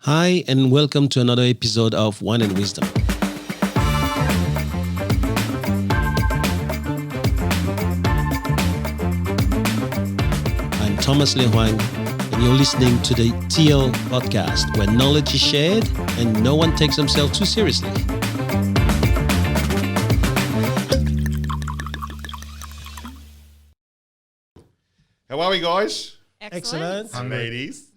Hi, and welcome to another episode of Wine and Wisdom. I'm Thomas Le Hoang, and you're listening to the TL podcast, where knowledge is shared and no one takes themselves too seriously. How are we, guys? Excellent. Ladies.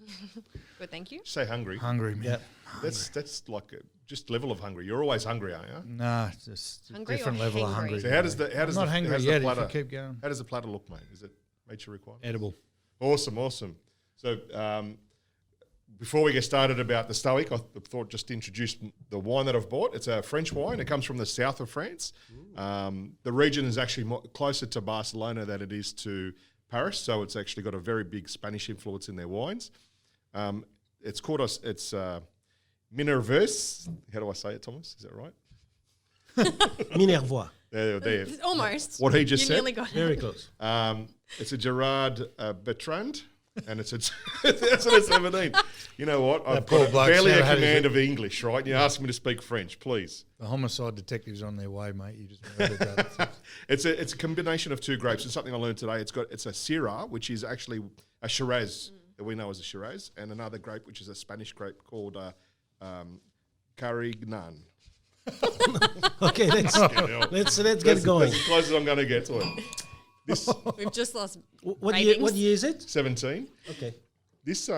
Good, thank you. Say hungry. Hungry, man. Yeah. That's like just level of hungry. You're always hungry, aren't you? Nah, just Hungry different or level of hangry? hungry. So how does I'm the not hungry how's yet. the If platter, you keep going, how does the platter look, mate? Is it nature required? edible. Awesome. So before we get started about the Stoic, I thought just to introduce the wine that I've bought. It's a French wine. It comes from the south of France. The region is actually closer to Barcelona than it is to Paris, so it's actually got a very big Spanish influence in their wines. It's called Minervois. How do I say it, Thomas? Is that right? Minervois. There. Almost. What he just You said. nearly got it. Very close. It's a Gerard Bertrand, and it's that's what it's 17. You know what? I've poor got bloke barely a never had his- command of English, right? You ask me to speak French, please. The homicide detective's on their way, mate. You just murdered that. It's a combination of two grapes. It's something I learned today. It's a Syrah, which is actually a Shiraz that we know as a Shiraz, and another grape which is a Spanish grape called Carignan. Okay, let's get going. That's as close as I'm going to get to it. This We've just lost What ratings. year is it? 17. Okay. This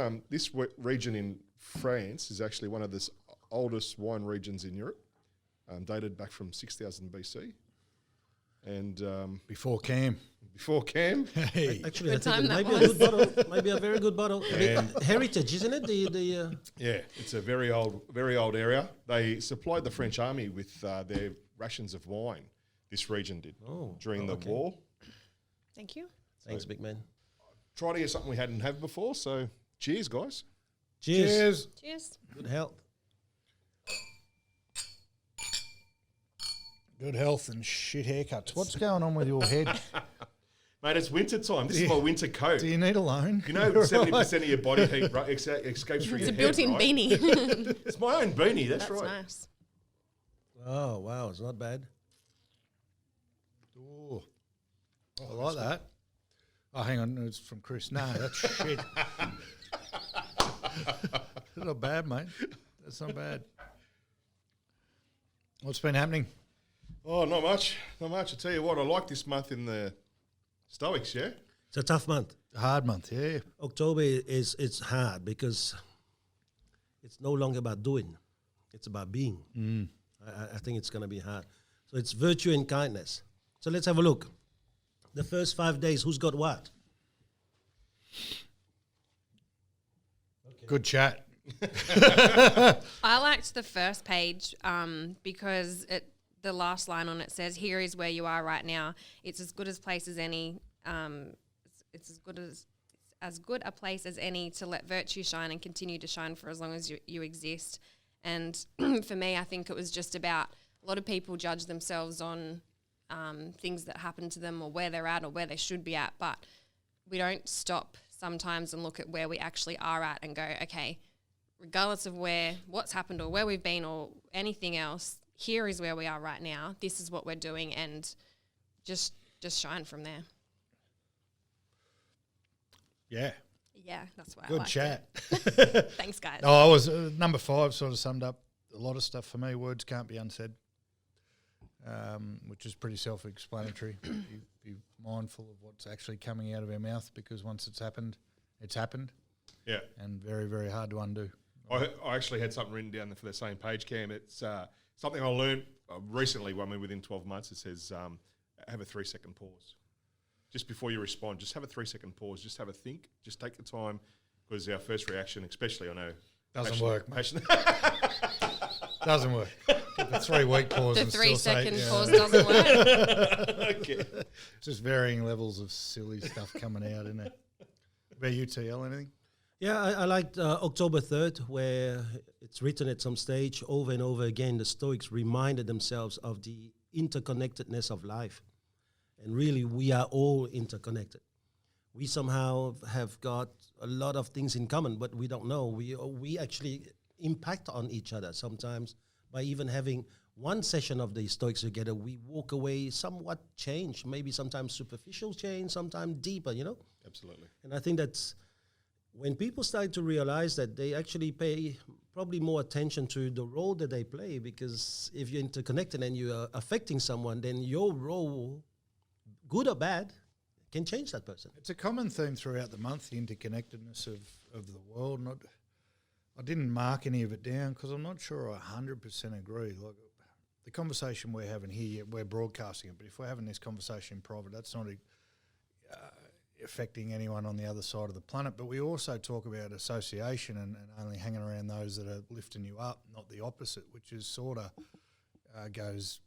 region in France is actually one of the oldest wine regions in Europe, dated back from 6000 BC, and Before Cam. before Cam. Hey. Actually, Good I think time it might that be a was. good bottle. Might be a very good bottle. I mean, heritage, isn't it? Yeah, it's a very old area. They supplied the French army with their rations of wine. This region did during the war. Thank you. Thanks, big man. Try to get something we hadn't had before. So, cheers, guys. Cheers. Cheers. Good health. Good health and shit haircuts. What's going on with your head? Mate, it's winter time. This is my winter coat. Do you need a loan? You know, 70% of your body heat escapes through It's your a built-in head, right? beanie. It's my own beanie. That's right. Nice. Oh, wow. It's not bad. Ooh. I like that. Oh, hang on. It's from Chris. No, that's shit. That's not bad, mate. That's not bad. What's been happening? Oh, not much. I tell you what, I like this month in the Stoics, yeah? It's a tough month. Hard month, yeah. October it's hard because it's no longer about doing. It's about being. I think it's going to be hard. So it's virtue and kindness. So let's have a look. The first 5 days, who's got what? Good chat. I liked the first page because the last line on it says, "Here is where you are right now. It's as good as place as any. It's as good a place as any to let virtue shine and continue to shine for as long as you exist." And for me, I think it was just about a lot of people judge themselves on things that happen to them or where they're at or where they should be at, but we don't stop sometimes and look at where we actually are at and go, okay, regardless of what's happened or where we've been or anything else, here is where we are right now. This is what we're doing, and just shine from there. Yeah. Yeah, that's why I Good liked chat. it. Thanks, guys. Oh, I was number 5 sort of summed up a lot of stuff for me. Words can't be unsaid, which is pretty self-explanatory. be mindful of what's actually coming out of our mouth, because once it's happened, it's happened. Yeah. And very, very hard to undo. I actually had something written down for the same page, Cam. It's something I learned recently, within 12 months. It says, have a 3-second pause. Just before you respond, just have a 3-second pause. Just have a think. Just take the time, because our first reaction, especially, I know... Doesn't work, mate. passion- Doesn't work. The 3-week pause The and still say 3-second yeah. pause doesn't work. Okay. Just varying levels of silly stuff coming out, isn't it? About you, TL, anything? Yeah, I liked October 3rd, where it's written at some stage over and over again, the Stoics reminded themselves of the interconnectedness of life. And really, we are all interconnected. We somehow have got a lot of things in common, but we don't know. We actually impact on each other. Sometimes by even having one session of the Stoics together, we walk away somewhat changed, maybe sometimes superficial change, sometimes deeper, Absolutely. And I think that's when people start to realize that they actually pay probably more attention to the role that they play, because if you're interconnected and you are affecting someone, then your role, good or bad, can change that person. It's a common theme throughout the month, the interconnectedness of the world. I didn't mark any of it down because I'm not sure I 100% agree. Like the conversation we're having here, we're broadcasting it, but if we're having this conversation in private, that's not affecting anyone on the other side of the planet. But we also talk about association and only hanging around those that are lifting you up, not the opposite, which is sort of goes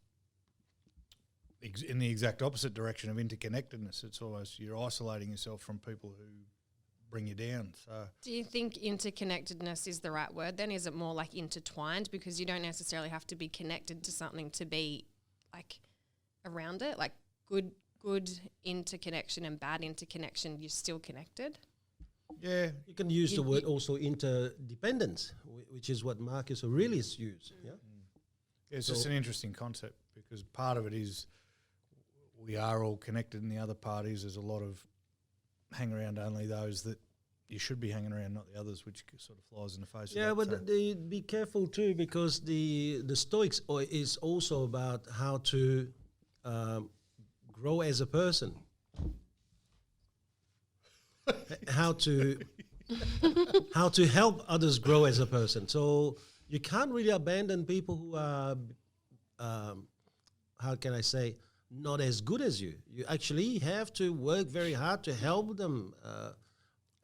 in the exact opposite direction of interconnectedness. It's almost you're isolating yourself from people who bring you down. So, do you think interconnectedness is the right word then? Is it more like intertwined? Because you don't necessarily have to be connected to something to be like around it. Like good interconnection and bad interconnection, you're still connected. Yeah. You can use the word also interdependence, which is what Marcus Aurelius used. Yeah. It's just an interesting concept because part of it is we are all connected, and the other part is there's a lot of hang around only those that you should be hanging around, not the others, which sort of flies in the face. Yeah, of that. but be careful too, because the Stoics is also about how to grow as a person, how to help others grow as a person. So you can't really abandon people who are, how can I say, not as good as you. You actually have to work very hard to help them.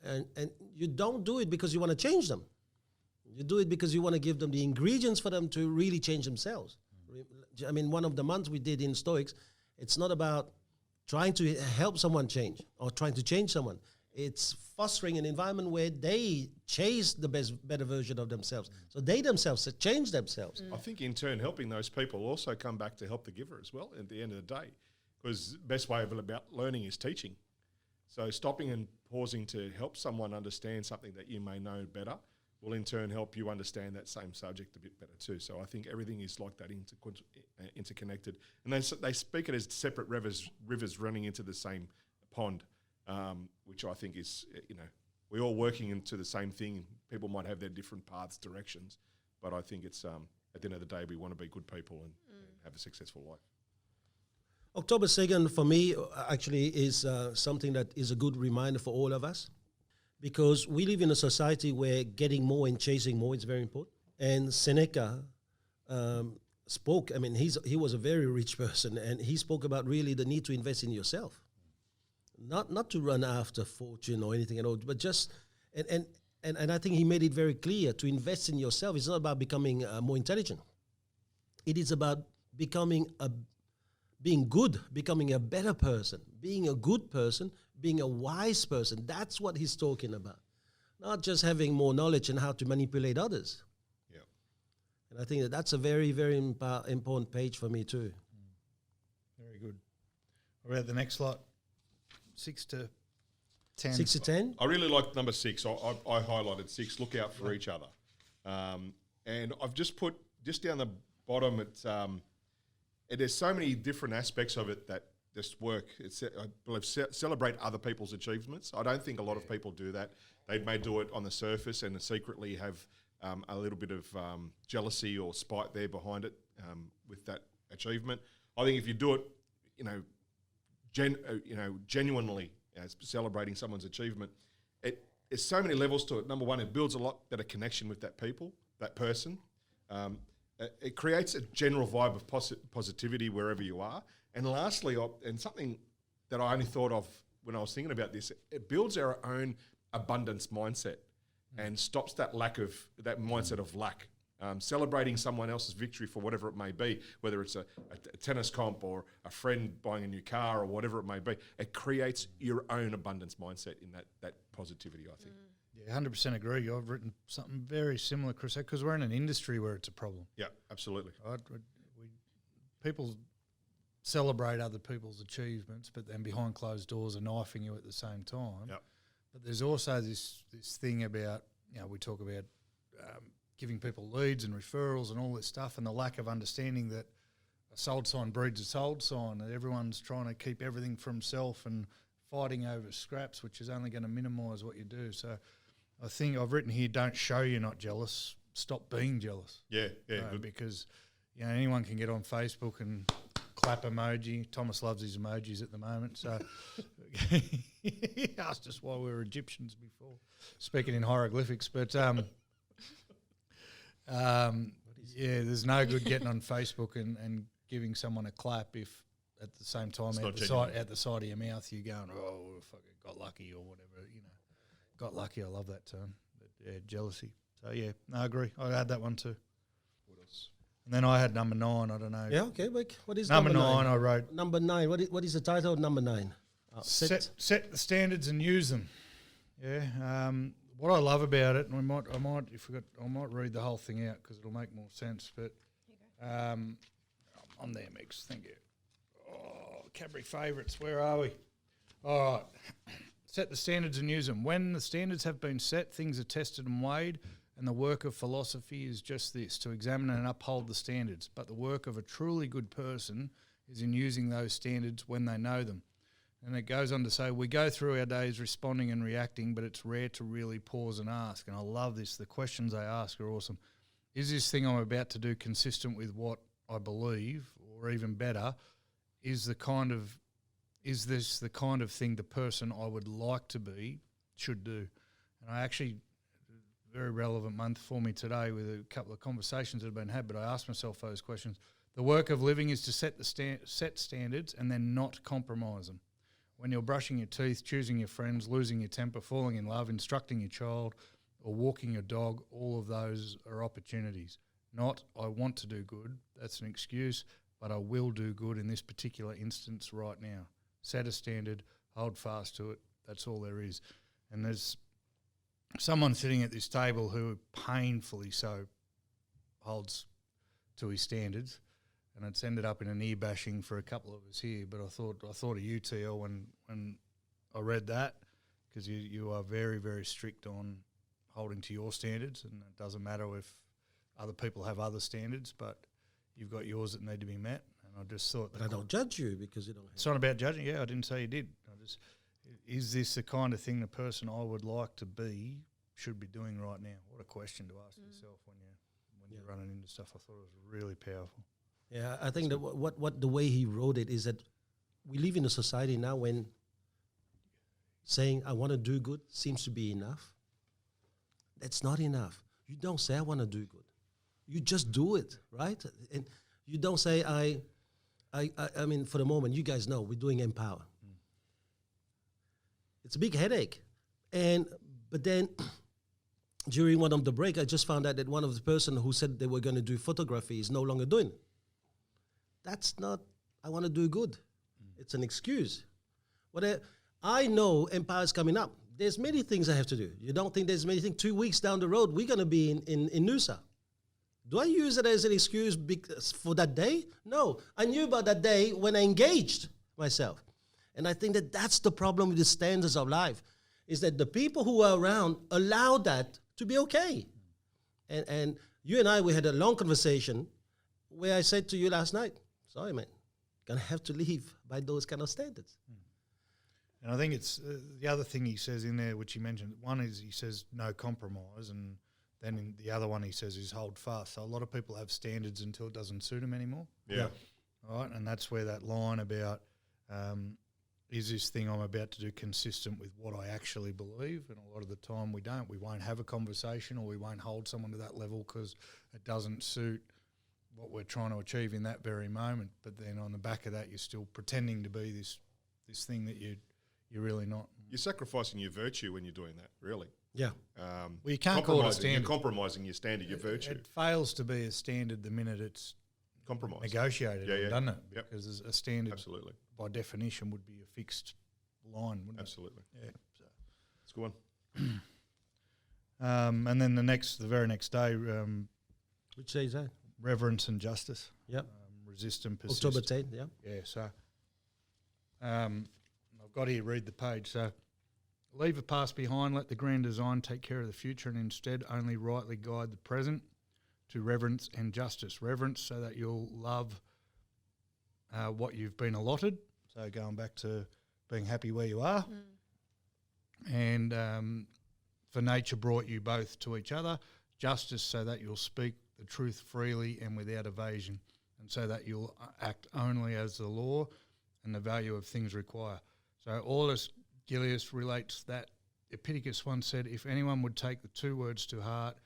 And you don't do it because you want to change them. You do it because you want to give them the ingredients for them to really change themselves. I mean, one of the months we did in Stoics, it's not about trying to help someone change or trying to change someone. It's fostering an environment where they chase the better version of themselves. So they themselves change themselves. I think in turn helping those people also come back to help the giver as well at the end of the day, because the best way about learning is teaching. So stopping and pausing to help someone understand something that you may know better will in turn help you understand that same subject a bit better too. So I think everything is like that interconnected. And they speak it as separate rivers running into the same pond. Which I think is, we're all working into the same thing. People might have their different paths, directions, but I think it's, at the end of the day, we want to be good people and have a successful life. October 2nd, for me, actually is something that is a good reminder for all of us, because we live in a society where getting more and chasing more is very important. And Seneca spoke, he was a very rich person, and he spoke about really the need to invest in yourself. Not to run after fortune or anything at all, but just and I think he made it very clear to invest in yourself. It's not about becoming more intelligent. It is about being good, becoming a better person, being a good person, being a wise person. That's what he's talking about. Not just having more knowledge and how to manipulate others. Yeah. And I think that's a very, very important page for me too. Very good. What about the next lot? 6 to 10. 6 to 10? I really like number 6. I highlighted 6, look out for each other. And I've just put, just down the bottom, there's so many different aspects of it that just work. I believe celebrate other people's achievements. I don't think a lot of people do that. They may do it on the surface and secretly have a little bit of jealousy or spite there behind it with that achievement. I think if you do it, genuinely celebrating someone's achievement, there's so many levels to it. Number one, it builds a lot better connection with that person. It creates a general vibe of positivity wherever you are. And lastly, and something that I only thought of when I was thinking about this, it builds our own abundance mindset and stops that mindset of lack. Celebrating someone else's victory for whatever it may be, whether it's a tennis comp or a friend buying a new car or whatever it may be, it creates your own abundance mindset in that positivity, I think. Yeah, 100% agree. I've written something very similar, Chris, because we're in an industry where it's a problem. Yeah, absolutely. People celebrate other people's achievements, but then behind closed doors are knifing you at the same time. Yep. But there's also this thing about, we talk about giving people leads and referrals and all this stuff, and the lack of understanding that a sold sign breeds a sold sign, that everyone's trying to keep everything for himself and fighting over scraps, which is only going to minimise what you do. So I think I've written here, don't show you're not jealous, stop being jealous. Yeah, good. Because anyone can get on Facebook and clap emoji. Thomas loves his emojis at the moment. So he asked us why we were Egyptians before, speaking in hieroglyphics. But there's no good getting on Facebook and giving someone a clap if at the same time at the side of your mouth you're going, oh, fucking got lucky or whatever, Got lucky, I love that term. But, jealousy. So, I agree. I had that one too. What else? And then I had number 9, I don't know. Yeah, okay. What is number 9? I wrote. Number 9, what is the title of number 9? Set the standards and use them. Yeah. What I love about it, and I might read the whole thing out because it'll make more sense. But I'm there, Mix. Thank you. Oh, Cadbury favourites. Where are we? All right. Set the standards and use them. When the standards have been set, things are tested and weighed, and the work of philosophy is just this, to examine and uphold the standards. But the work of a truly good person is in using those standards when they know them. And it goes on to say, we go through our days responding and reacting, but it's rare to really pause and ask. And I love this. The questions they ask are awesome. Is this thing I'm about to do consistent with what I believe, or even better, is this the kind of thing the person I would like to be should do? And I actually, very relevant month for me today with a couple of conversations that have been had, but I asked myself those questions. The work of living is to set standards and then not compromise them. When you're brushing your teeth, choosing your friends, losing your temper, falling in love, instructing your child, or walking your dog, all of those are opportunities. Not, I want to do good, that's an excuse, but I will do good in this particular instance right now. Set a standard, hold fast to it, that's all there is. And there's someone sitting at this table who painfully so holds to his standards, and it's ended up in an ear bashing for a couple of us here. But I thought of you, TL, when I read that, because you are very, very strict on holding to your standards, and it doesn't matter if other people have other standards, but you've got yours that need to be met. And I just thought, but I don't judge you because you don't. It's not about judging. Yeah, I didn't say you did. Is this the kind of thing the person I would like to be should be doing right now? What a question to ask yourself when you're running into stuff. I thought it was really powerful. Yeah, I think that what the way he wrote it is that we live in a society now when saying I want to do good seems to be enough. That's not enough. You don't say I want to do good. You just do it, right? And you don't say I mean, for the moment, you guys know we're doing Empower. It's a big headache. But then during one of the break, I just found out that one of the person who said they were going to do photography is no longer doing it. That's not, I want to do good. It's an excuse. But I know Empower is coming up. There's many things I have to do. You don't think there's many things? 2 weeks down the road, we're going to be in Noosa. Do I use it as an excuse for that day? No. I knew about that day when I engaged myself. And I think that that's the problem with the standards of life, is that the people who are around allow that to be okay. And you and I, we had a long conversation where I said to you last night, sorry, man, going to have to live by those kind of standards. And I think it's the other thing he says in there, which he mentioned, one is he says no compromise, and then in the other one he says is hold fast. So a lot of people have standards until it doesn't suit them anymore. Yeah. All right, and that's where that line about is this thing I'm about to do consistent with what I actually believe? And a lot of the time we don't. We won't have a conversation, or we won't hold someone to that level because it doesn't suit what we're trying to achieve in that very moment. But then on the back of that, you're still pretending to be this thing that you're really not. You're sacrificing your virtue when you're doing that, really. Yeah. Well, you can't call it a standard. You're compromising your standard, your virtue. It fails to be a standard the minute it's compromised, negotiated, doesn't it? Yep. Because a standard, absolutely, by definition, would be a fixed line, wouldn't absolutely. it? Yeah. So. Let's go on. And then the very next day, which day is that? Reverence and Justice. Yep. Resist and persist. October 10th, yeah. Yeah, so I've got here, read the page. So, leave the past behind, let the grand design take care of the future, and instead only rightly guide the present. to reverence and justice. Reverence so that you'll love what you've been allotted. So going back to being happy where you are. And for nature brought you both to each other. Justice so that you'll speak the truth freely and without evasion, and so that you'll act only as the law and the value of things require. So Aulus Gellius relates that Epictetus once said, if anyone would take the two words to heart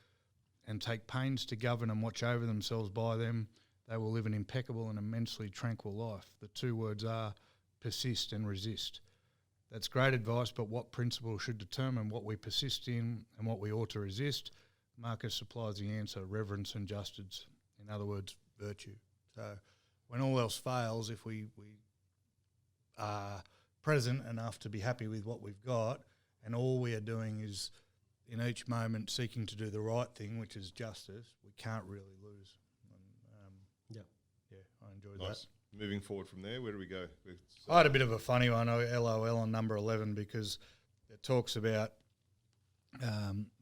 and take pains to govern and watch over themselves by them, they will live an impeccable and immensely tranquil life. The two words are persist and resist. That's great advice, but what principle should determine what we persist in and what we ought to resist? Marcus supplies the answer, reverence and justice. In other words, virtue. So when all else fails, if we are present enough to be happy with what we've got, and all we are doing is in each moment seeking to do the right thing, which is justice, we can't really lose. And, I enjoyed that. Moving forward from there, where do we go? I had a bit of a funny one, LOL on number 11, because it talks about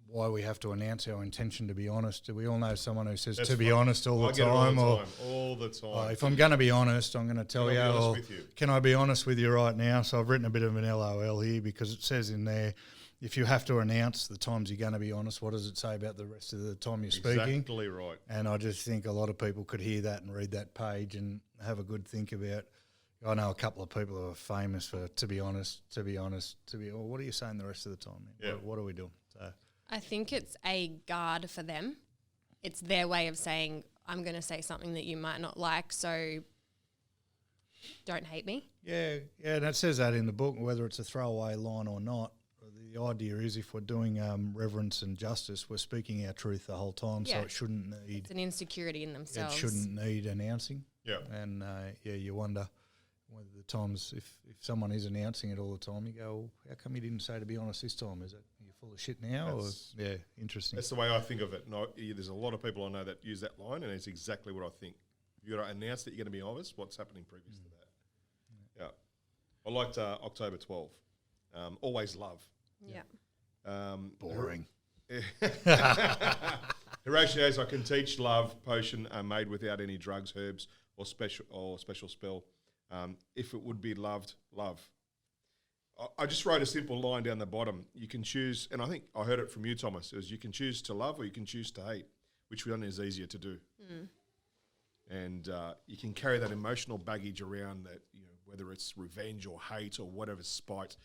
why we have to announce our intention to be honest. Do we all know someone who says to be honest all the time? All the time. If I'm going to be honest, I'm going to tell you, can I be honest with you right now? So I've written a bit of an LOL here because it says in there, if you have to announce the times you're going to be honest, what does it say about the rest of the time you're speaking? Exactly right. And I just think a lot of people could hear that and read that page and have a good think about. I know a couple of people who are famous for to be honest. Well, what are you saying the rest of the time? Yeah. What are we doing? So I think it's a guard for them. It's their way of saying, I'm going to say something that you might not like, so don't hate me. Yeah, and it says that in the book, whether it's a throwaway line or not. The idea is if we're doing reverence and justice, we're speaking our truth the whole time, so it shouldn't need... It's an insecurity in themselves. It shouldn't need announcing. Yeah. And, you wonder whether the times, if someone is announcing it all the time, you go, well, how come you didn't say to be honest this time? Is it you're full of shit now? Interesting. That's the way I think of it. No, there's a lot of people I know that use that line, and it's exactly what I think. You've got to announce that you're going to be honest. What's happening previous to that? Yeah. I liked October 12. Always love. Yeah. Boring. Horatius, I can teach love potion made without any drugs, herbs, or special spell. If it would be loved, love. I just wrote a simple line down the bottom. You can choose, and I think I heard it from you, Thomas, is you can choose to love or you can choose to hate, which one is easier to do. And you can carry that emotional baggage around that, whether it's revenge or hate or whatever, spite.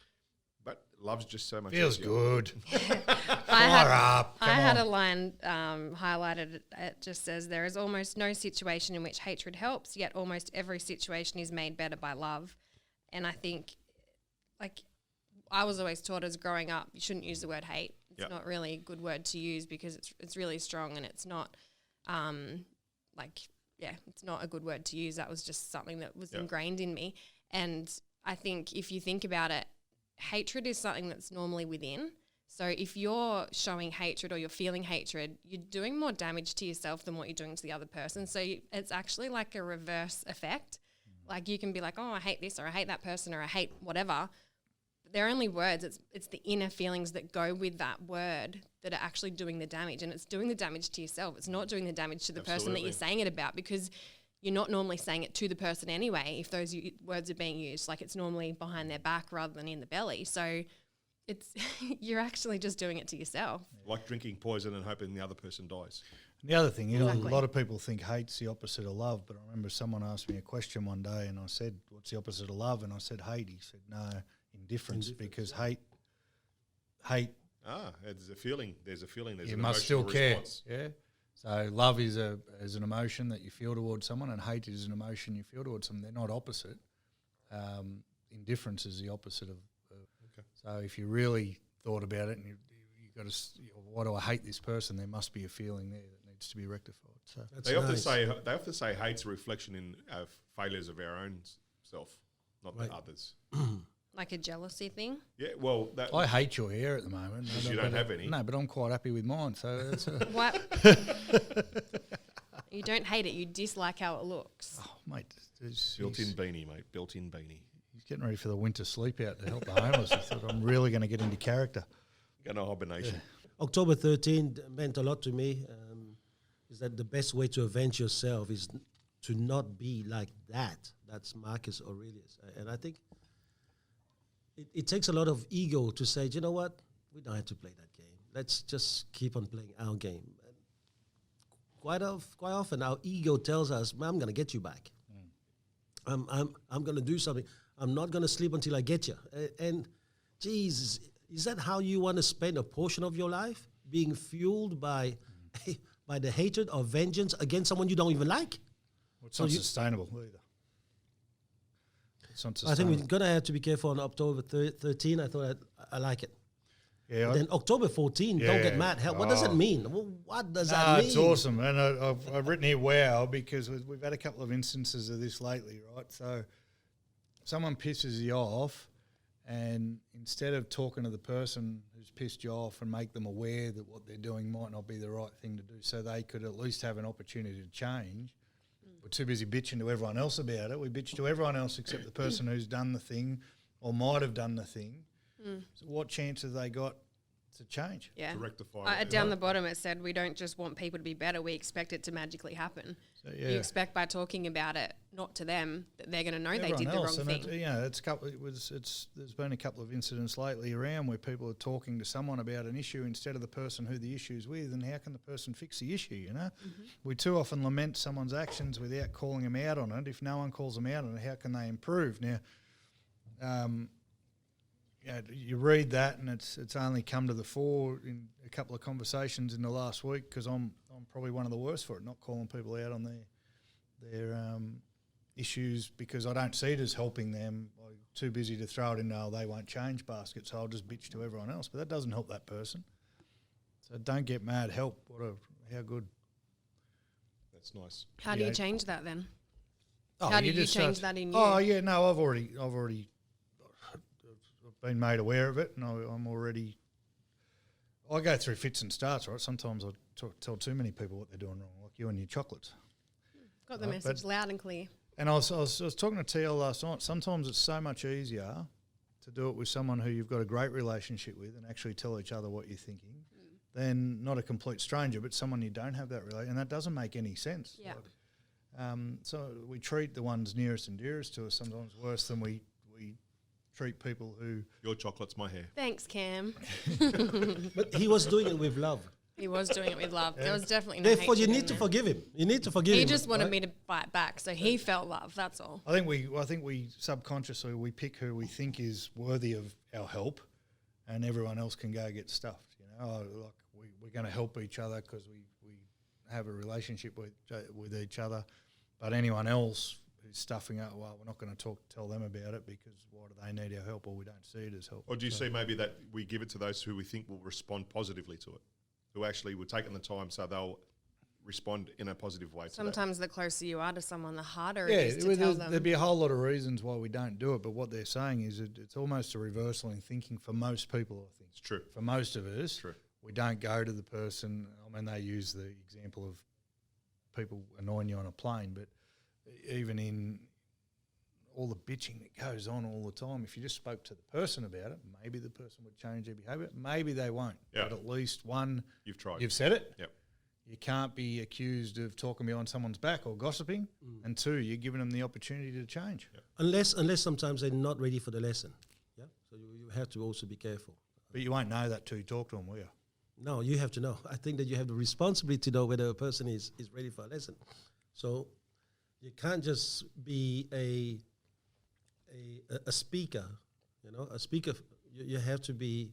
But love's just so much Feels easier. good. I had a line highlighted. It just says, there is almost no situation in which hatred helps, yet almost every situation is made better by love. And I think, I was always taught as growing up, you shouldn't use the word hate. It's not really a good word to use because it's really strong and it's not it's not a good word to use. That was just something that was ingrained in me. And I think if you think about it, hatred is something that's normally within. So if you're showing hatred or you're feeling hatred, you're doing more damage to yourself than what you're doing to the other person. So it's actually like a reverse effect. Like you can be like, oh, I hate this or I hate that person or I hate whatever. But they're only words. It's the inner feelings that go with that word that are actually doing the damage. And it's doing the damage to yourself. It's not doing the damage to the person that you're saying it about, because you're not normally saying it to the person anyway if those words are being used. Like it's normally behind their back rather than in the belly. So it's you're actually just doing it to yourself. Like drinking poison and hoping the other person dies. The other thing, a lot of people think hate's the opposite of love, but I remember someone asked me a question one day and I said, what's the opposite of love? And I said hate. He said, no, indifference. Because hate. There's a feeling. There's You an must still emotional care. response. Yeah. So love is an emotion that you feel towards someone, and hate is an emotion you feel towards someone. They're not opposite. Indifference is the opposite of. So if you really thought about it, and you got to, why do I hate this person? There must be a feeling there that needs to be rectified. So They often say hate's a reflection of failures of our own self, not the others. Like a jealousy thing? Yeah, well... I hate your hair at the moment. Because you don't have any. No, but I'm quite happy with mine. So that's What? You don't hate it. You dislike how it looks. Oh, mate. Built-in beanie, mate. Built-in beanie. He's getting ready for the winter sleep out to help the homeless. He thought, I'm really going to get into character. Got no hibernation. October 13th meant a lot to me. is that the best way to avenge yourself is to not be like that. That's Marcus Aurelius. And I think it takes a lot of ego to say, you know what, we don't have to play that game. Let's just keep on playing our game. And quite often our ego tells us, I'm going to get you back. I'm going to do something. I'm not going to sleep until I get you. And geez, is that how you want to spend a portion of your life? Being fueled by the hatred or vengeance against someone you don't even like? Well, it's not sustainable either. It's not sustainable. I think we're going to have to be careful on October 13. I thought I like it. Yeah, then October 14, don't get mad. Hell, what does that mean? Well, what does that mean? It's awesome. And I've written here, wow, because we've had a couple of instances of this lately, right? So someone pisses you off, and instead of talking to the person who's pissed you off and make them aware that what they're doing might not be the right thing to do so they could at least have an opportunity to change, we're too busy bitching to everyone else about it. We bitch to everyone else except the person who's done the thing or might have done the thing. So what chance have they got to change? Yeah. To rectify it. Down the bottom it said we don't just want people to be better, we expect it to magically happen. So, yeah. You expect by talking about it, not to them, that they're going to know Everyone they did else, the wrong thing. There's been a couple of incidents lately around where people are talking to someone about an issue instead of the person who the issue's with, and how can the person fix the issue, you know? We too often lament someone's actions without calling them out on it. If no one calls them out on it, how can they improve? Now, you read that, and it's only come to the fore in a couple of conversations in the last week, because I'm probably one of the worst for it, not calling people out on their issues, because I don't see it as helping them. I'm too busy to throw it in they won't change basket, so I'll just bitch to everyone else. But that doesn't help that person. So don't get mad. Help. How good. That's nice. How do you change that then? Oh, How do you change that in you? Oh yeah, no, I've already been made aware of it, and I'm already. I go through fits and starts, right? Sometimes I tell too many people what they're doing wrong, like you and your chocolates. Got the message loud and clear. And I was talking to TL last night. Sometimes it's so much easier to do it with someone who you've got a great relationship with and actually tell each other what you're thinking, than not a complete stranger, but someone you don't have that relationship, and that doesn't make any sense. Yeah. So we treat the ones nearest and dearest to us sometimes worse than we treat people who... Your chocolate's my hair. Thanks, Cam. But he was doing it with love. He was doing it with love. There was definitely no Therefore, you hatred need in to there. forgive him. You need to forgive him. He just wanted right? me to fight back, so he felt love. That's all. I think we subconsciously we pick who we think is worthy of our help, and everyone else can go get stuffed. You know, we're going to help each other because we have a relationship with each other, but anyone else who's stuffing up, well, we're not going to tell them about it because why do they need our help, or we don't see it as help. Or do you see maybe that we give it to those who we think will respond positively to it, who actually will take the time so they'll respond in a positive way to that? Sometimes the closer you are to someone, the harder it is to tell them. There'd be a whole lot of reasons why we don't do it, but what they're saying is it's almost a reversal in thinking for most people, I think. It's true. For most of us, True. we don't go to the person. I mean, they use the example of people annoying you on a plane, but even in all the bitching that goes on all the time, if you just spoke to the person about it, maybe the person would change their behaviour. Maybe they won't. Yeah. But at least, one, You've tried. you've said it. Yep. You can't be accused of talking behind someone's back or gossiping. And two, you're giving them the opportunity to change. Yep. Unless sometimes they're not ready for the lesson. Yeah. So you have to also be careful. But you won't know that till you talk to them, will you? No, you have to know. I think that you have the responsibility to know whether a person is ready for a lesson. So you can't just be a speaker, you know, a speaker. You have to be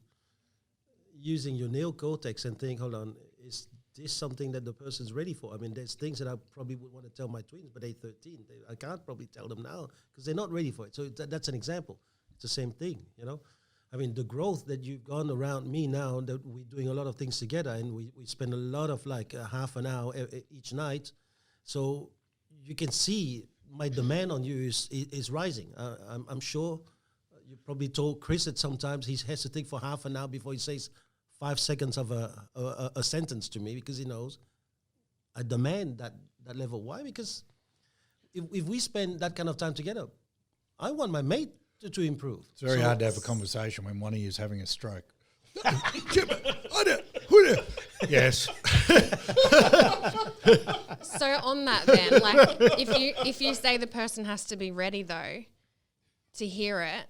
using your neocortex and think, hold on, is this something that the person's ready for? I mean, there's things that I probably would want to tell my twins, but they're 13. I can't probably tell them now because they're not ready for it. So that's an example. It's the same thing, you know. I mean, the growth that you've gone around me now, that we're doing a lot of things together, and we spend a lot of like half an hour each night. So you can see my demand on you is rising. I'm sure you probably told Chris that sometimes he has to think for half an hour before he says 5 seconds of a sentence to me, because he knows I demand that level. Why? Because if we spend that kind of time together, I want my mate to improve. It's very hard to have a conversation when one of you is having a stroke. Yes. So on that then, like if you say the person has to be ready though to hear it,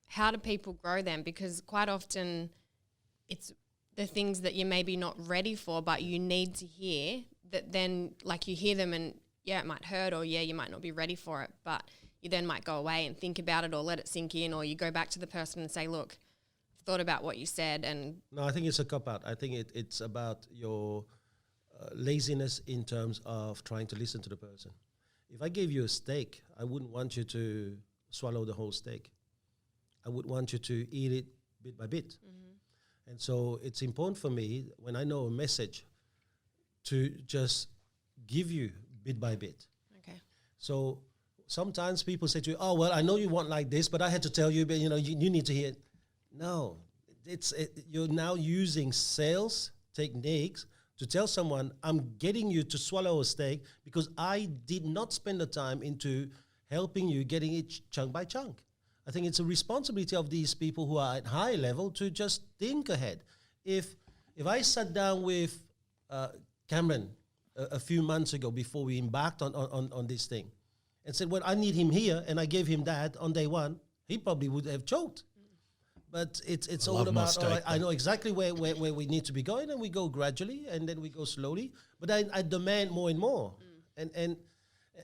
how do people grow them? Because quite often it's the things that you're maybe not ready for but you need to hear, that then like you hear them and yeah, it might hurt, or yeah, you might not be ready for it, but you then might go away and think about it or let it sink in, or you go back to the person and say, look, I've thought about what you said. And No, I think it's a cop-out. I think it's about your laziness in terms of trying to listen to the person. If I gave you a steak, I wouldn't want you to swallow the whole steak. I would want you to eat it bit by bit. Mm-hmm. And so it's important for me, when I know a message, to just give you bit by bit. okay. So sometimes people say to you, oh, well, I know you want like this, but I had to tell you, but you need to hear it. No, you're now using sales techniques to tell someone, I'm getting you to swallow a steak because I did not spend the time into helping you getting it chunk by chunk. I think it's a responsibility of these people who are at high level to just think ahead. If I sat down with Cameron a few months ago before we embarked on this thing and said, well, I need him here, and I gave him that on day one, he probably would have choked. But it's all about, all right, I know exactly where we need to be going, and we go gradually, and then we go slowly. But I demand more and more. And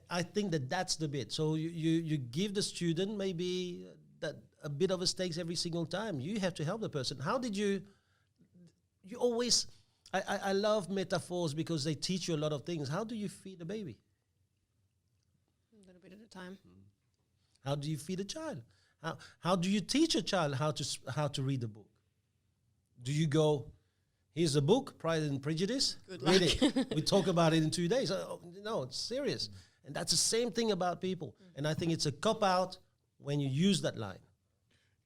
I think that's the bit. So you give the student maybe that a bit of a stakes every single time. You have to help the person. How did you always, I love metaphors because they teach you a lot of things. How do you feed a baby? A little bit at a time. How do you feed a child? How do you teach a child how to read a book? Do you go, here's a book, Pride and Prejudice, Good read luck. it. We talk about it in 2 days. No, it's serious. And that's the same thing about people. And I think it's a cop-out when you use that line.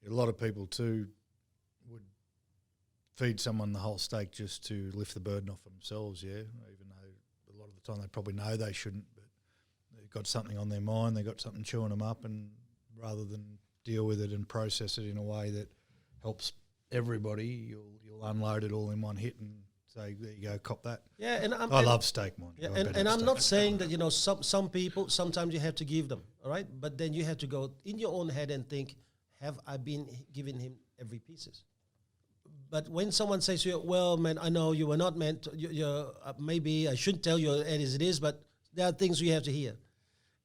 A lot of people too would feed someone the whole steak just to lift the burden off themselves, yeah, even though a lot of the time they probably know they shouldn't, but they've got something on their mind, they've got something chewing them up, and rather than deal with it and process it in a way that helps everybody, you'll unload it all in one hit and say, there you go, cop that. Yeah, and I love steak, mind. Yeah, and I'm not saying that, some people, sometimes you have to give them, all right? But then you have to go in your own head and think, have I been giving him every pieces? But when someone says to you, well, man, I know you were not meant to, maybe I shouldn't tell you as it is, but there are things you have to hear.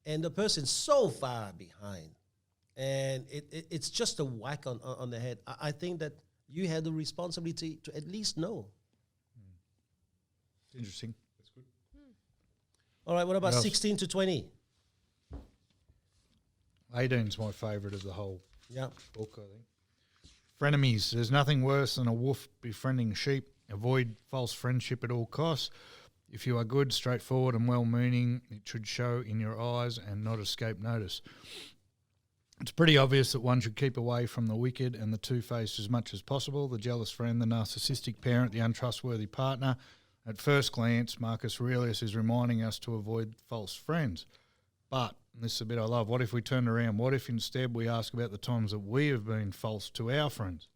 And the person's so far behind. And it's just a whack on the head. I think that you have the responsibility to at least know. Interesting. That's good. All right, what about 16 to 20? 18's my favourite of the whole Yeah. book, I think. Frenemies. There's nothing worse than a wolf befriending sheep. Avoid false friendship at all costs. If you are good, straightforward and well-meaning, it should show in your eyes and not escape notice. It's pretty obvious that one should keep away from the wicked and the two-faced as much as possible, the jealous friend, the narcissistic parent, the untrustworthy partner. At first glance, Marcus Aurelius is reminding us to avoid false friends. But, and this is a bit I love, what if we turned around? What if instead we ask about the times that we have been false to our friends?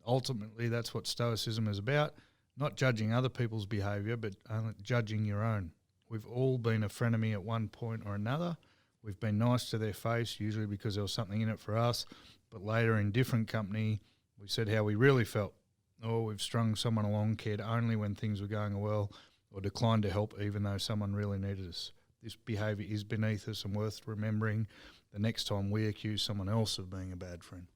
Ultimately, that's what Stoicism is about, not judging other people's behaviour, but only judging your own. We've all been a frenemy at one point or another. We've been nice to their face, usually because there was something in it for us, but later in different company, we said how we really felt. Or we've strung someone along, cared only when things were going well, or declined to help even though someone really needed us. This behaviour is beneath us and worth remembering the next time we accuse someone else of being a bad friend.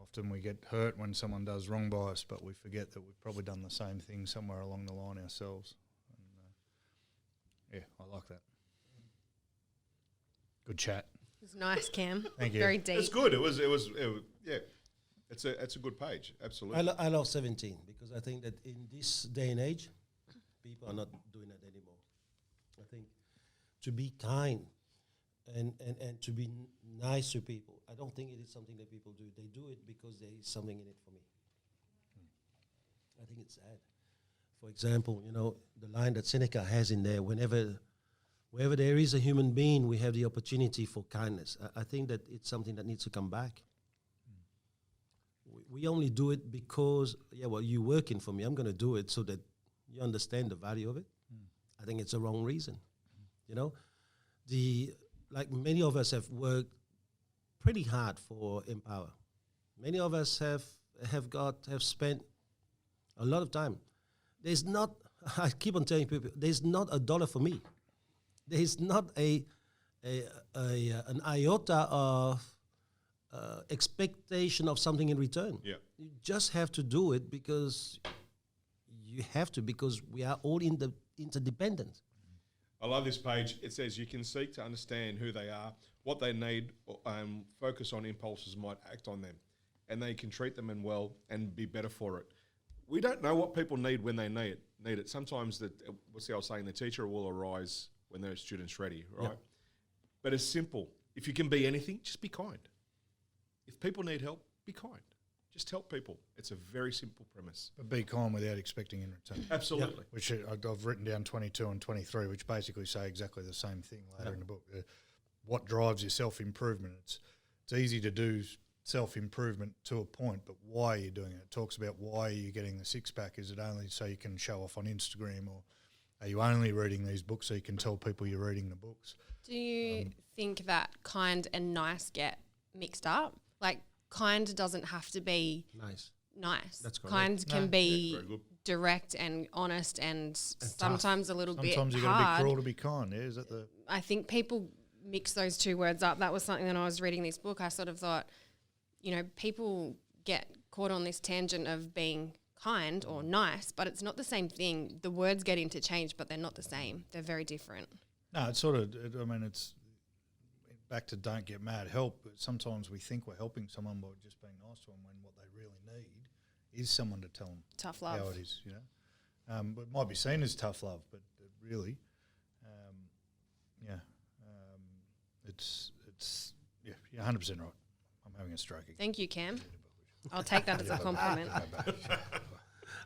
Often we get hurt when someone does wrong by us, but we forget that we've probably done the same thing somewhere along the line ourselves. And, yeah, I like that. Good chat. It was nice, Cam. Thank you. Very deep. It's good. It was yeah. It's a good page. Absolutely. I love 17 because I think that in this day and age, people are not doing that anymore. I think to be kind and to be nice to people, I don't think it is something that people do. They do it because there is something in it for me. I think it's sad. For example, the line that Seneca has in there, wherever there is a human being, we have the opportunity for kindness. I think that it's something that needs to come back. We only do it because, you're working for me. I'm going to do it so that you understand the value of it. I think it's a wrong reason. You know, like many of us have worked pretty hard for Empower. Many of us have spent a lot of time. There's not, I keep on telling people, there's not a dollar for me. There's not an iota of expectation of something in return. Yeah. You just have to do it because we are all interdependent. I love this page. It says you can seek to understand who they are, what they need, focus on impulses might act on them, and they can treat them and be better for it. We don't know what people need when they need it. Sometimes what's the old saying? The teacher will arise when their student's ready, right? Yep. But it's simple. If you can be anything, just be kind. If people need help, be kind. Just help people. It's a very simple premise. But be kind without expecting in return. Absolutely. Yep. Which I've written down 22 and 23, which basically say exactly the same thing later in the book. What drives your self-improvement? It's easy to do self-improvement to a point, but why are you doing it? It talks about why are you getting the six-pack? Is it only so you can show off on Instagram, or are you only reading these books so you can tell people you're reading the books? Do you think that kind and nice get mixed up? Like, kind doesn't have to be Nice. That's correct. Kind can be very good. direct and honest and sometimes a little bit Sometimes you've hard. got to be cruel to be kind. Yeah, is that the... I think people mix those two words up. That was something that I was reading this book. I sort of thought, people get caught on this tangent of being kind or nice, but it's not the same thing. The words get interchanged, but they're not the same. They're very different. No, it's sort of, it's back to don't get mad, help. But sometimes we think we're helping someone by just being nice to them when what they really need is someone to tell them Tough love. how it is, But it might be seen as tough love, but really, you're 100% right. I'm having a stroke again. Thank you, Cam. I'll take that as a compliment.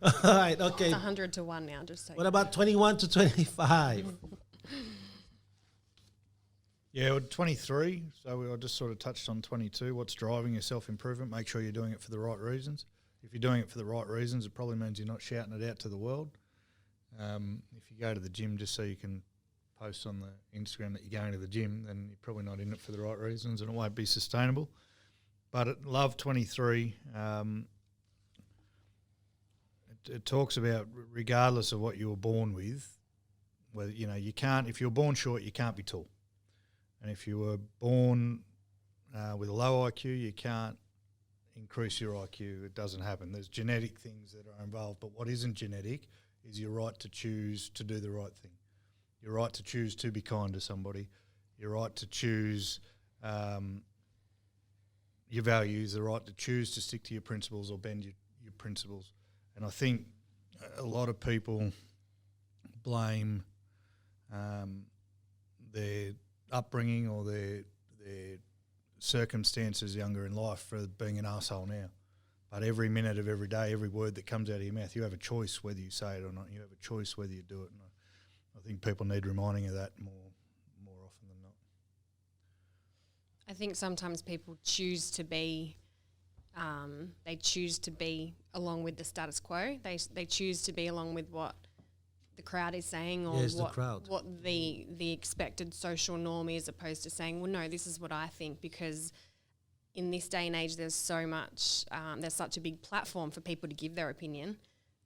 All right, okay. It's 100 to 1 now, just so What about 21 to 25? Yeah, well, 23. So I just sort of touched on 22. What's driving your self-improvement? Make sure you're doing it for the right reasons. If you're doing it for the right reasons, it probably means you're not shouting it out to the world. If you go to the gym just so you can post on the Instagram that you're going to the gym, then you're probably not in it for the right reasons and it won't be sustainable. But at Love 23, it talks about regardless of what you were born with, whether you can't. If you're born short, you can't be tall, and if you were born with a low IQ, you can't increase your IQ. It doesn't happen. There's genetic things that are involved, but what isn't genetic is your right to choose to do the right thing. Your right to choose to be kind to somebody. Your right to choose your values. The right to choose to stick to your principles or bend your principles. And I think a lot of people blame their upbringing or their circumstances younger in life for being an arsehole now. But every minute of every day, every word that comes out of your mouth, you have a choice whether you say it or not. You have a choice whether you do it. And I think people need reminding of that more often than not. I think sometimes people choose to be along with the status quo. They choose to be along with what the crowd is saying or what the expected social norm is, opposed to saying, well, no, this is what I think, because in this day and age there's so much, there's such a big platform for people to give their opinion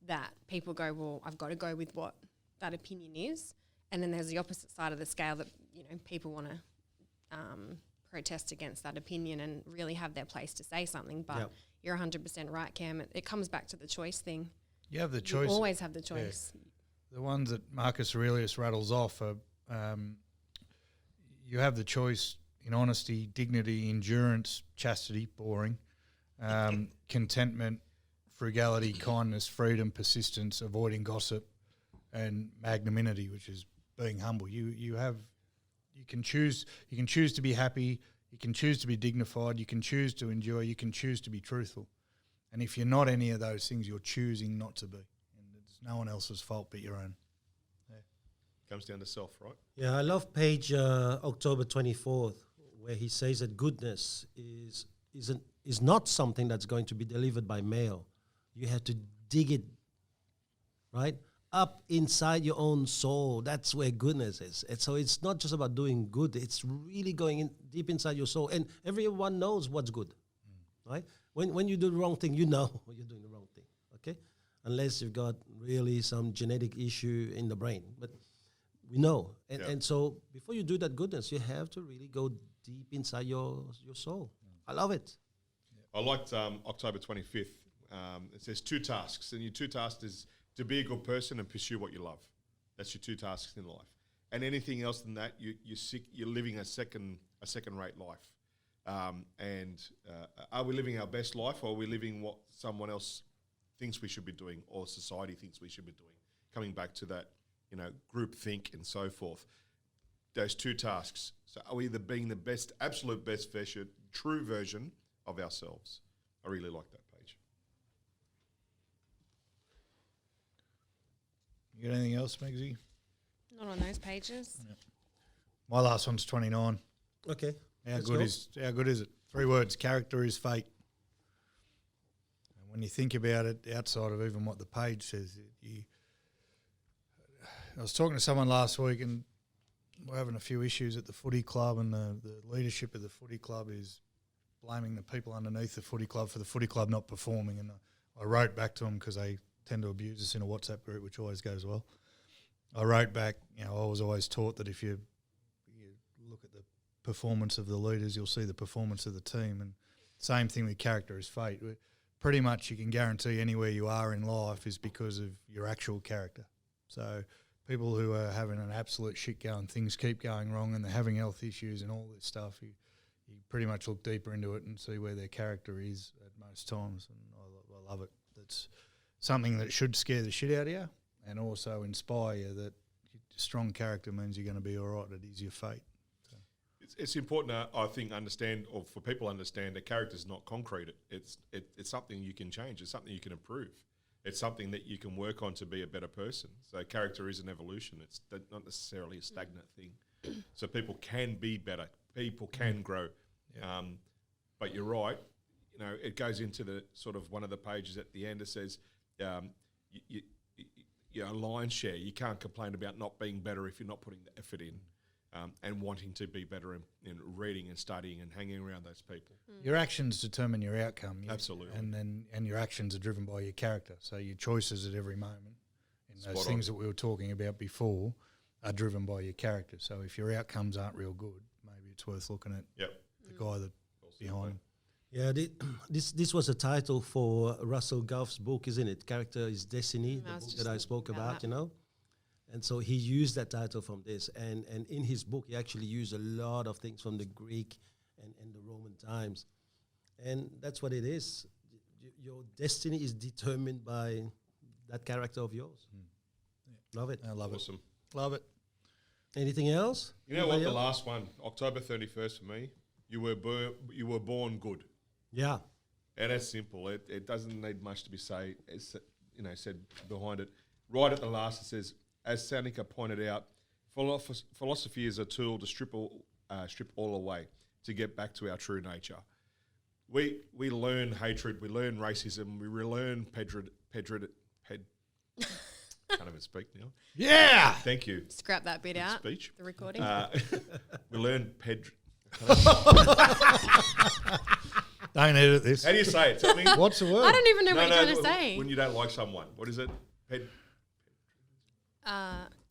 that people go, well, I've got to go with what that opinion is. And then there's the opposite side of the scale that, people want to protest against that opinion and really have their place to say something. But you're 100% right, Cam. It comes back to the choice thing. You have the choice. You always have the choice. Yeah. The ones that Marcus Aurelius rattles off are you have the choice in honesty, dignity, endurance, chastity, boring, contentment, frugality, kindness, freedom, persistence, avoiding gossip, and magnanimity, which is being humble. You can choose to be happy, you can choose to be dignified, you can choose to enjoy, you can choose to be truthful. And if you're not any of those things, you're choosing not to be. And it's no one else's fault but your own. Yeah. Comes down to self, right? Yeah, I love page October 24th, where he says that goodness is not something that's going to be delivered by mail. You have to dig it, right, up inside your own soul. That's where goodness is. And so it's not just about doing good. It's really going in deep inside your soul. And everyone knows what's good, right? When you do the wrong thing, you know you're doing the wrong thing, okay? Unless you've got really some genetic issue in the brain. But we know. And so before you do that goodness, you have to really go deep inside your soul. I love it. I liked October 25th. It says 2 tasks. And your 2 tasks is to be a good person and pursue what you love. That's your 2 tasks in life. And anything else than that, you're living a second-rate life. Are we living our best life, or are we living what someone else thinks we should be doing, or society thinks we should be doing? Coming back to that, group think and so forth. Those 2 tasks. So are we either being the best, absolute best version, true version of ourselves? I really like that page. You got anything else, Megsy? Not on those pages. Yeah. My last one's 29. Okay. How good is it? 3 words. Character is fate. And when you think about it, outside of even what the page says, I was talking to someone last week, and we're having a few issues at the footy club, and the leadership of the footy club is blaming the people underneath the footy club for the footy club not performing. And I wrote back to them because they tend to abuse us in a WhatsApp group, which always goes well. I wrote back, I was always taught that if you look at the performance of the leaders, you'll see the performance of the team. And same thing with character is fate. Pretty much you can guarantee anywhere you are in life is because of your actual character. So people who are having an absolute shit go and things keep going wrong and they're having health issues and all this stuff, you pretty much look deeper into it and see where their character is at most times. And I love it. That's something that should scare the shit out of you and also inspire you that strong character means you're going to be all right. It is your fate. So. It's important, I think, understand, or for people to understand that character is not concrete. It's something you can change. It's something you can improve. It's something that you can work on to be a better person. So character is an evolution. It's not necessarily a stagnant thing. So people can be better. People can grow. Yeah. But you're right. It goes into the sort of one of the pages at the end. It says, line share. You can't complain about not being better if you're not putting the effort in and wanting to be better in reading and studying and hanging around those people. Your actions determine your outcome. Absolutely. And your actions are driven by your character. So your choices at every moment and those things that we were talking about before are driven by your character. So if your outcomes aren't real good, maybe it's worth looking at the guy that's behind. Yeah, this was a title for Russell Gough's book, isn't it? Character is Destiny, the book that I spoke about, And so he used that title from this. And in his book, he actually used a lot of things from the Greek and the Roman times. And that's what it is. Your destiny is determined by that character of yours. Love it. I love awesome. It. Love it. Anything else? You know what? The last one, October 31st for me, you were born good. Yeah. And that's simple. It doesn't need much to be said behind it. Right at the last, it says, as Seneca pointed out, philosophy is a tool to strip all away to get back to our true nature. We learn hatred, we learn racism, we relearn can't even speak now. Yeah. Thank you. Scrap that bit out. Speech. The recording. We learn Don't edit this. How do you say it? Tell me. What's the word? I don't even know what you're trying to say. When you don't like someone, what is it?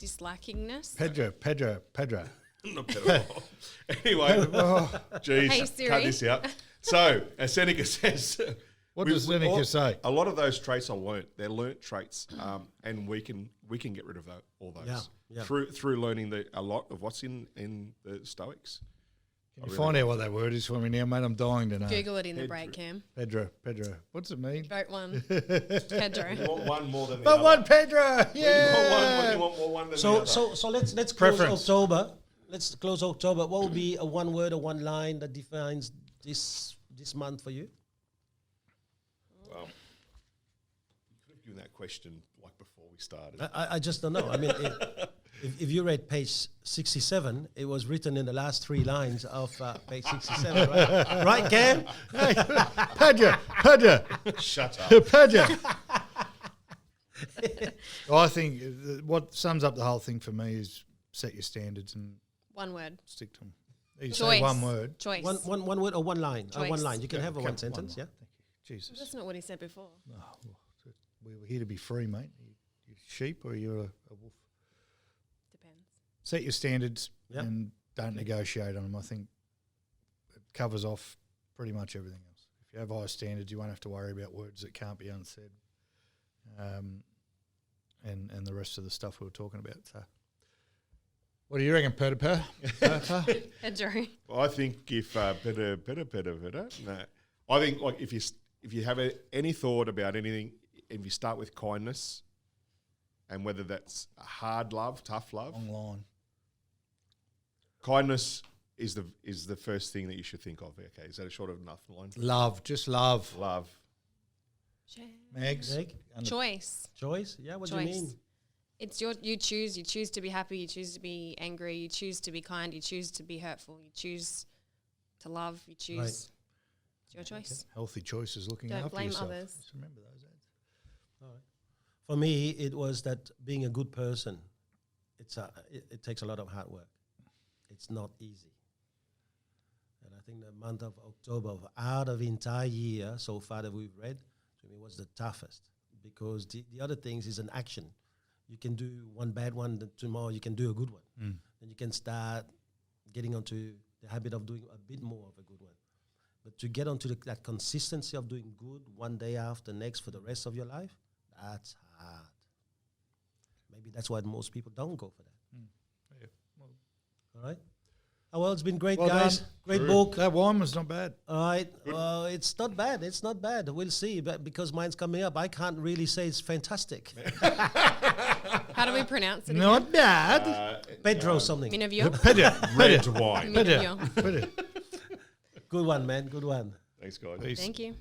Dislikingness. Pedro. Not better. Anyway, geez, Hey, Siri. cut this out. So, as Seneca says, What does Seneca say? A lot of those traits are learnt. They're learnt traits, and we can get rid of all those through learning a lot of what's in the Stoics. Can you find out what that word is for me now, mate? I'm dying to know. Google it in the break, Cam. Pedro. What's it mean? Vote one. Pedro. You want one more than the But other. one Pedro. Yeah. You want more one than the So other. let's close October. Let's close October. What would be a one word or one line that defines this month for you? Well, you could have given that question like before we started. I just don't know. I mean, if you read page 67, it was written in the last 3 lines of page 67, right? Right, Cam? Pedro. Shut up. Pedro. I think what sums up the whole thing for me is set your standards and One word. stick to them. You Choice. say one word. Choice. One word or one line? One Choice. line. You can have a Okay, one sentence, line. yeah? Thank you. Jesus. That's not what he said before. Oh, well, we were here to be free, mate. You sheep or you're a wolf? Depends. Set your standards Yep. and don't negotiate on them. I think it covers off pretty much everything else. If you have high standards, you won't have to worry about words that can't be unsaid, and the rest of the stuff we were talking about. So, what do you reckon, Peter? Ed Joe. Well, I think if better. No, I think like if you have any thought about anything, if you start with kindness, and whether that's hard love, tough love, Long line. kindness is the first thing that you should think of. Okay, is that a short of enough line? Love, just love. Love. Megs? Meg? Choice. Choice? Yeah, what do you Choice. mean? It's you choose. You choose to be happy. You choose to be angry. You choose to be kind. You choose to be hurtful. You choose to love. You choose. Right. It's your choice. Healthy choices, looking Don't after blame yourself. others. Just remember those ads. For me, it was that being a good person, it takes a lot of hard work. It's not easy. And I think the month of October, out of the entire year so far that we've read, to me was the toughest, because the other things is an action. You can do one bad one, then tomorrow you can do a good one. Then you can start getting onto the habit of doing a bit more of a good one. But to get onto that consistency of doing good one day after next for the rest of your life, that's hard. Maybe that's why most people don't go for that. Yeah. All right. Oh, well, it's been great, Well guys. done. Great True. book. That wine was not bad. All right. Well, it's not bad. It's not bad. We'll see. But because mine's coming up, I can't really say it's fantastic. How do we pronounce it? Not bad. Pedro something. Minervois. Red wine. Minervois. Put it. Good one, man. Good one. Thanks, guys. Peace. Thank you.